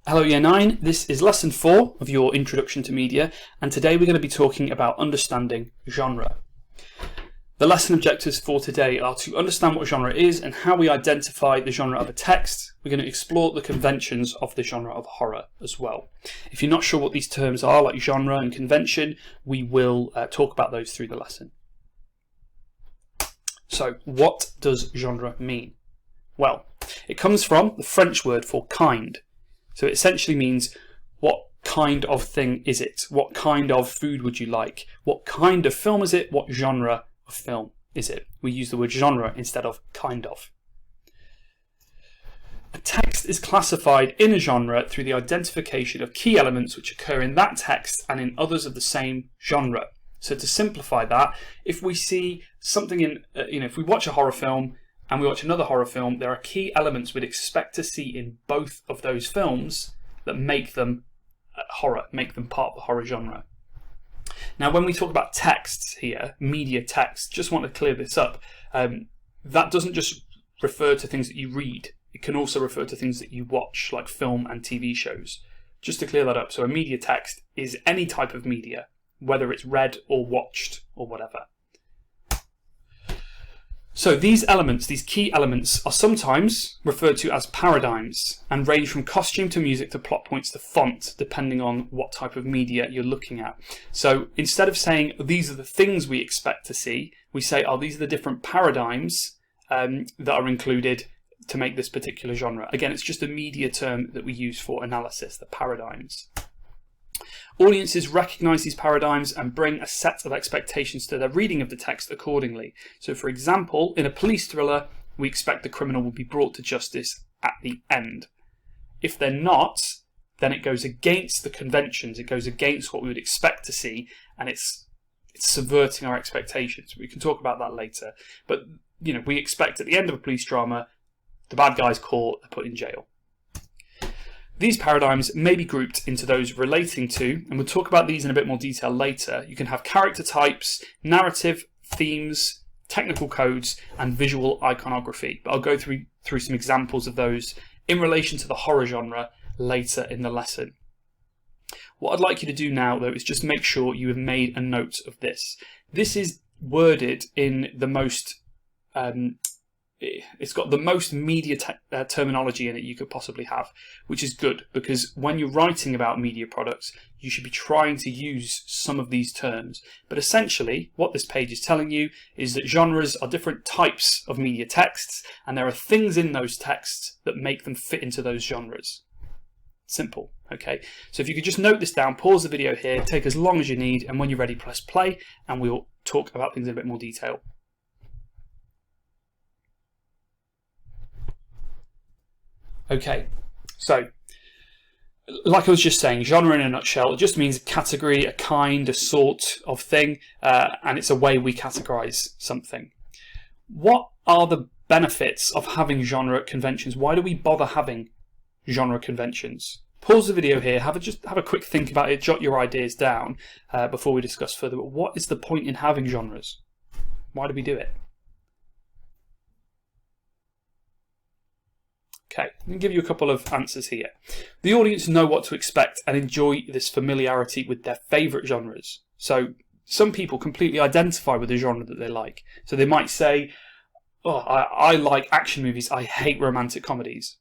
Hello Year 9, this is lesson 4 of your Introduction to Media, and today we're going to be talking about understanding genre. The lesson objectives for today are to understand what genre is and how we identify the genre of a text. We're going to explore the conventions of the genre of horror as well. If you're not sure what these terms are, like genre and convention, we will talk about those through the lesson. So, what does genre mean? Well, it comes from the French word for kind. So it essentially means, what kind of thing is it? What kind of food would you like? What kind of film is it? What genre of film is it? We use the word genre instead of kind of. A text is classified in a genre through the identification of key elements which occur in that text and in others of the same genre. So to simplify that, if we see something in, if we watch a horror film and we watch another horror film, there are key elements we'd expect to see in both of those films that make them horror, make them part of the horror genre. Now, when we talk about texts here, media text, just want to clear this up. That doesn't just refer to things that you read. It can also refer to things that you watch, like film and TV shows. Just to clear that up, so a media text is any type of media, whether it's read or watched or whatever. So these elements, these key elements, are sometimes referred to as paradigms and range from costume to music to plot points to font, depending on what type of media you're looking at. So instead of saying these are the things we expect to see, we say, oh, these are the different paradigms that are included to make this particular genre. Again, it's just a media term that we use for analysis, the paradigms. Audiences recognise these paradigms and bring a set of expectations to their reading of the text accordingly. So, for example, in a police thriller, we expect the criminal will be brought to justice at the end. If they're not, then it goes against the conventions, it goes against what we would expect to see, and it's subverting our expectations. We can talk about that later. But, we expect at the end of a police drama, the bad guy's caught, they're put in jail. These paradigms may be grouped into those relating to, and we'll talk about these in a bit more detail later. You can have character types, narrative, themes, technical codes, and visual iconography. But I'll go through some examples of those in relation to the horror genre later in the lesson. What I'd like you to do now, though, is just make sure you have made a note of this. This is worded in the most... it's got the most media terminology in it you could possibly have, which is good, because when you're writing about media products, you should be trying to use some of these terms. But essentially, what this page is telling you is that genres are different types of media texts, and there are things in those texts that make them fit into those genres. Simple, okay? So if you could just note this down, pause the video here, take as long as you need, and when you're ready, press play, and we'll talk about things in a bit more detail. Okay, so like I was just saying, genre in a nutshell, it just means a category, a kind, a sort of thing, and it's a way we categorize something. What are the benefits of having genre conventions? Why do we bother having genre conventions? Pause the video here, have a quick think about it, jot your ideas down before we discuss further. But what is the point in having genres? Why do we do it? Okay, I'm going to give you a couple of answers here. The audience know what to expect and enjoy this familiarity with their favourite genres. So some people completely identify with the genre that they like. So they might say, oh, I like action movies, I hate romantic comedies.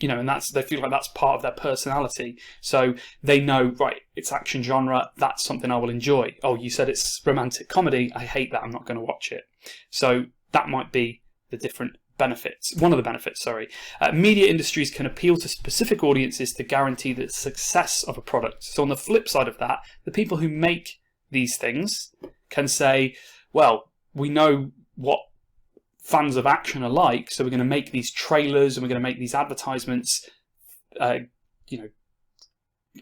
And they feel like that's part of their personality. So they know, right, it's action genre, that's something I will enjoy. Oh, you said it's romantic comedy, I hate that, I'm not going to watch it. So that might be the different benefits. One of the benefits, sorry. Media industries can appeal to specific audiences to guarantee the success of a product. So on the flip side of that, the people who make these things can say, well, we know what fans of action are like, so we're going to make these trailers and we're going to make these advertisements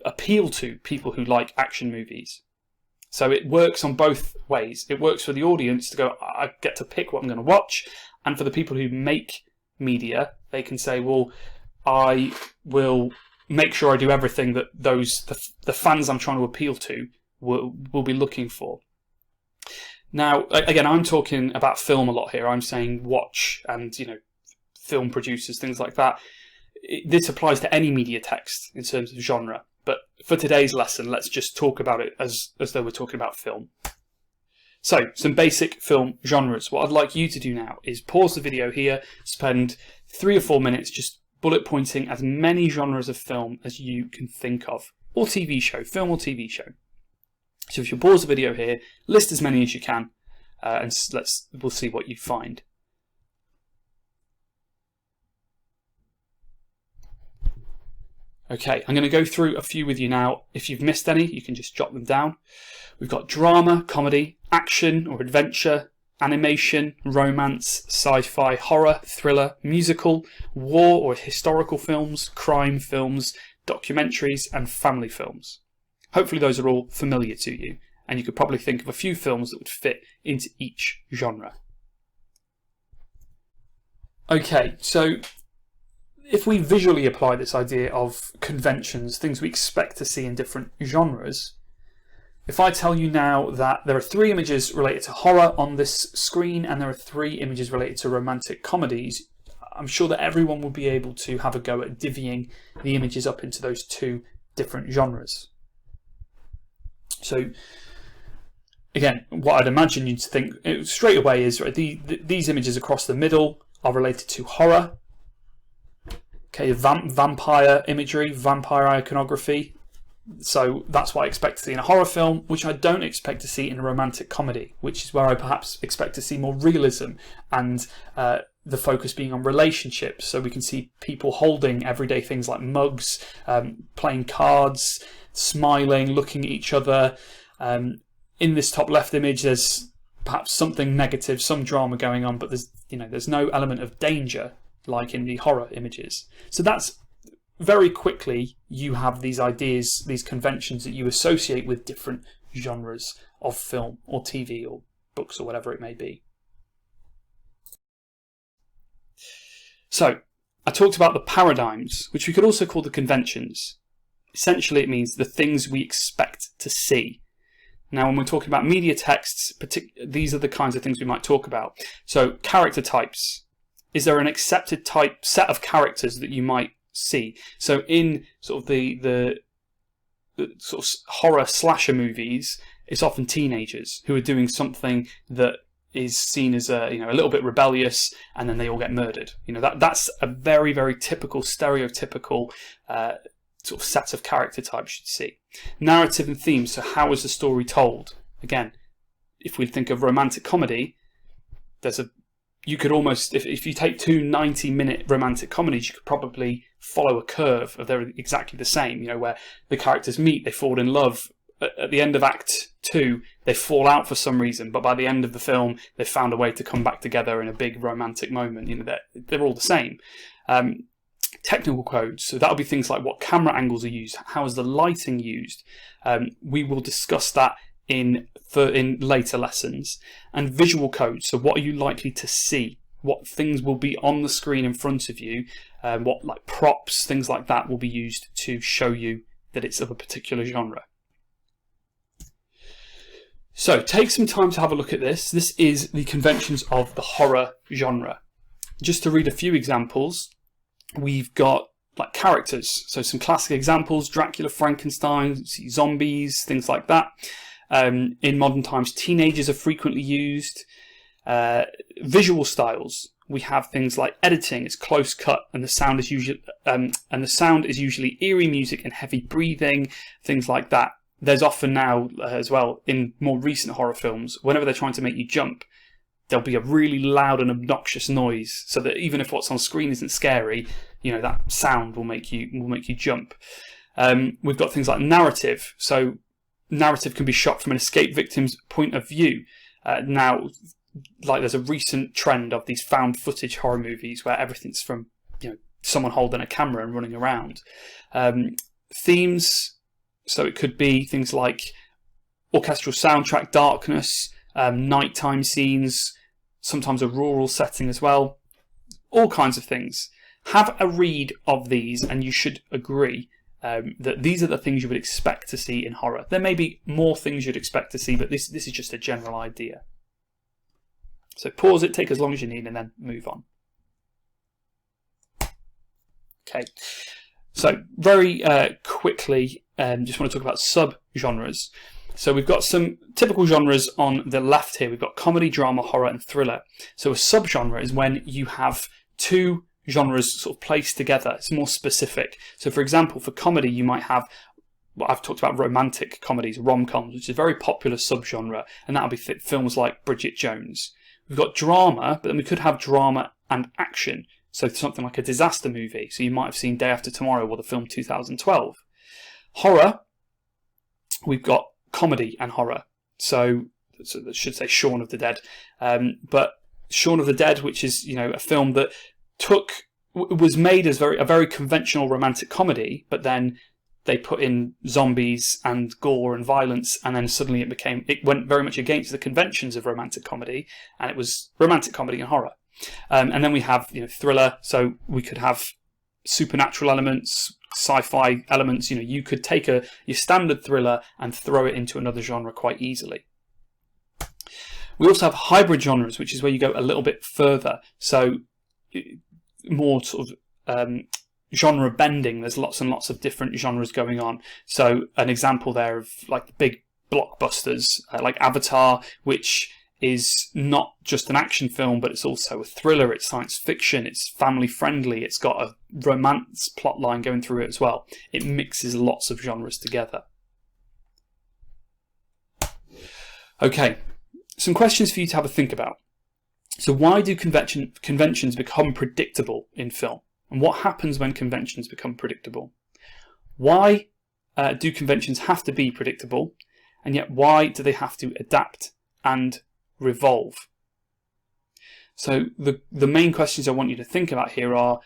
appeal to people who like action movies. So it works on both ways. It works for the audience to go, I get to pick what I'm going to watch, and for the people who make media, they can say, well, I will make sure I do everything that the fans I'm trying to appeal to will be looking for. Now, again, I'm talking about film a lot here. I'm saying watch and, film producers, things like that. this applies to any media text in terms of genre. But for today's lesson, let's just talk about it as though we're talking about film. So, some basic film genres. What I'd like you to do now is pause the video here, spend 3 or 4 minutes just bullet pointing as many genres of film as you can think of, or TV show, film or TV show. So if you pause the video here, list as many as you can, and we'll see what you find. Okay, I'm going to go through a few with you now. If you've missed any, you can just jot them down. We've got drama, comedy, action or adventure, animation, romance, sci-fi, horror, thriller, musical, war or historical films, crime films, documentaries and family films. Hopefully those are all familiar to you, and you could probably think of a few films that would fit into each genre. Okay, so if we visually apply this idea of conventions, things we expect to see in different genres, if I tell you now that there are 3 images related to horror on this screen and there are 3 images related to romantic comedies, I'm sure that everyone will be able to have a go at divvying the images up into those 2 different genres. So again, what I'd imagine you'd think straight away is, right, these images across the middle are related to horror. Okay, vampire imagery, vampire iconography. So that's what I expect to see in a horror film, which I don't expect to see in a romantic comedy, which is where I perhaps expect to see more realism and the focus being on relationships. So we can see people holding everyday things like mugs, playing cards, smiling, looking at each other. In this top left image, there's perhaps something negative, some drama going on, but there's no element of danger like in the horror images. So that's very quickly you have these ideas, these conventions that you associate with different genres of film or TV or books or whatever it may be. So I talked about the paradigms, which we could also call the conventions. Essentially it means the things we expect to see. Now when we're talking about media texts, these are the kinds of things we might talk about. So character types. Is there an accepted set of characters that you might see? So in sort of the sort of horror slasher movies, it's often teenagers who are doing something that is seen as a little bit rebellious, and then they all get murdered. That's a very, very typical, stereotypical sort of set of character types you'd see. Narrative and themes. So how is the story told? Again, if we think of romantic comedy, you could almost, if you take 2 90-minute romantic comedies, you could probably follow a curve of they're exactly the same, where the characters meet, they fall in love. At the end of Act 2, they fall out for some reason, but by the end of the film, they've found a way to come back together in a big romantic moment. They're all the same. Technical codes, so that'll be things like what camera angles are used, how is the lighting used. We will discuss that in later lessons. And visual codes, so what are you likely to see? What things will be on the screen in front of you? What like props, things like that will be used to show you that it's of a particular genre. So take some time to have a look at this. This is the conventions of the horror genre. Just to read a few examples, we've got like characters. So some classic examples: Dracula, Frankenstein, zombies, things like that. In modern times, teenagers are frequently used. Visual styles. We have things like editing. It's close cut, and the sound is usually eerie music and heavy breathing. Things like that. There's often now as well in more recent horror films, whenever they're trying to make you jump, there'll be a really loud and obnoxious noise, so that even if what's on screen isn't scary, that sound will make you jump. We've got things like narrative. So narrative can be shot from an escape victim's point of view. Now, like there's a recent trend of these found footage horror movies where everything's from someone holding a camera and running around. Themes. So it could be things like orchestral soundtrack, darkness, nighttime scenes, sometimes a rural setting as well. All kinds of things. Have a read of these and you should agree that these are the things you would expect to see in horror. There may be more things you'd expect to see, but this is just a general idea. So pause it, take as long as you need, and then move on. Okay, so very quickly, just want to talk about sub-genres. So we've got some typical genres on the left here. We've got comedy, drama, horror, and thriller. So a subgenre is when you have two genres sort of placed together. It's more specific. So for example, for comedy, you might have, well, I've talked about romantic comedies, rom-coms, which is a very popular subgenre, and that'll be films like Bridget Jones. We've got drama, but then we could have drama and action. So something like a disaster movie. So you might have seen Day After Tomorrow or the film 2012. Horror, we've got comedy and horror. So I should say Shaun of the Dead. But Shaun of the Dead, which is, you know, a film that was made as a very conventional romantic comedy, but then they put in zombies and gore and violence, and then suddenly it went very much against the conventions of romantic comedy, and it was romantic comedy and horror. And then we have, you know, thriller. So we could have supernatural elements, sci-fi elements. You know, you could take your standard thriller and throw it into another genre quite easily. We also have hybrid genres, which is where you go a little bit further. So more sort of genre bending. There's lots and lots of different genres going on. So an example there of like big blockbusters like Avatar, which is not just an action film, but it's also a thriller, it's science fiction, it's family friendly, it's got a romance plot line going through it as well. It mixes lots of genres together. Okay, some questions for you to have a think about. So why do conventions become predictable in film? And what happens when conventions become predictable? Why do conventions have to be predictable? And yet why do they have to adapt and revolve? So the main questions I want you to think about here are,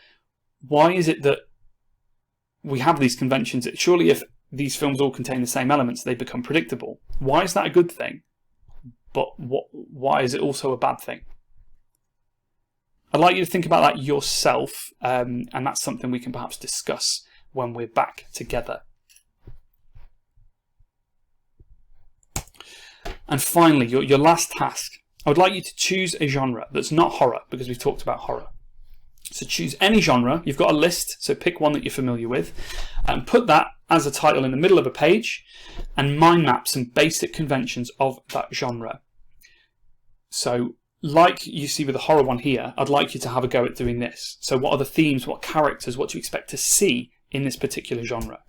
why is it that we have these conventions? Surely if these films all contain the same elements, they become predictable. Why is that a good thing? But why is it also a bad thing? I'd like you to think about that yourself, and that's something we can perhaps discuss when we're back together. And finally, your last task. I would like you to choose a genre that's not horror, because we've talked about horror. So choose any genre. You've got a list, so pick one that you're familiar with, and put that as a title in the middle of a page, and mind map some basic conventions of that genre. So like you see with the horror one here, I'd like you to have a go at doing this. So what are the themes, what characters, what do you expect to see in this particular genre?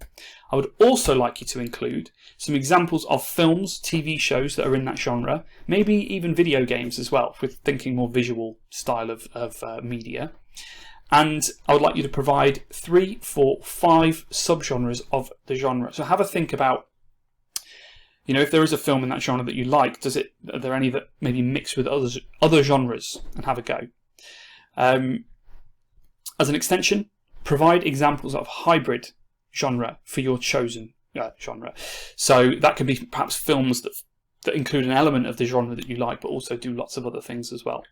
I would also like you to include some examples of films, TV shows that are in that genre, maybe even video games as well, with thinking more visual style of media. And I would like you to provide 3, 4, 5 subgenres of the genre. So have a think about, you know, if there is a film in that genre that you like, are there any that maybe mix with other genres, and have a go. As an extension, provide examples of hybrid genre for your chosen genre. So that could be perhaps films that include an element of the genre that you like, but also do lots of other things as well.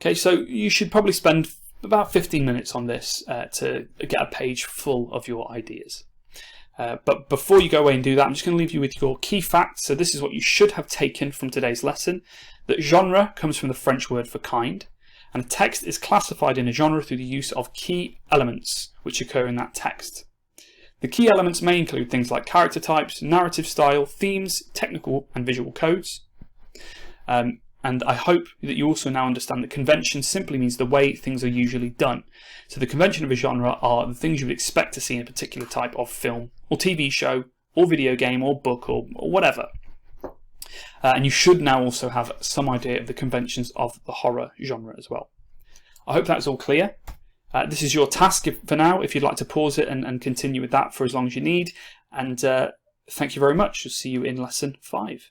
Okay, so you should probably spend about 15 minutes on this to get a page full of your ideas. But before you go away and do that, I'm just going to leave you with your key facts. So this is what you should have taken from today's lesson. That genre comes from the French word for kind, and a text is classified in a genre through the use of key elements which occur in that text. The key elements may include things like character types, narrative style, themes, technical and visual codes. And I hope that you also now understand that convention simply means the way things are usually done. So the convention of a genre are the things you would expect to see in a particular type of film or TV show or video game or book or whatever. And you should now also have some idea of the conventions of the horror genre as well. I hope that's all clear. This is your task for now, if you'd like to pause it and continue with that for as long as you need. And thank you very much. I'll see you in lesson 5.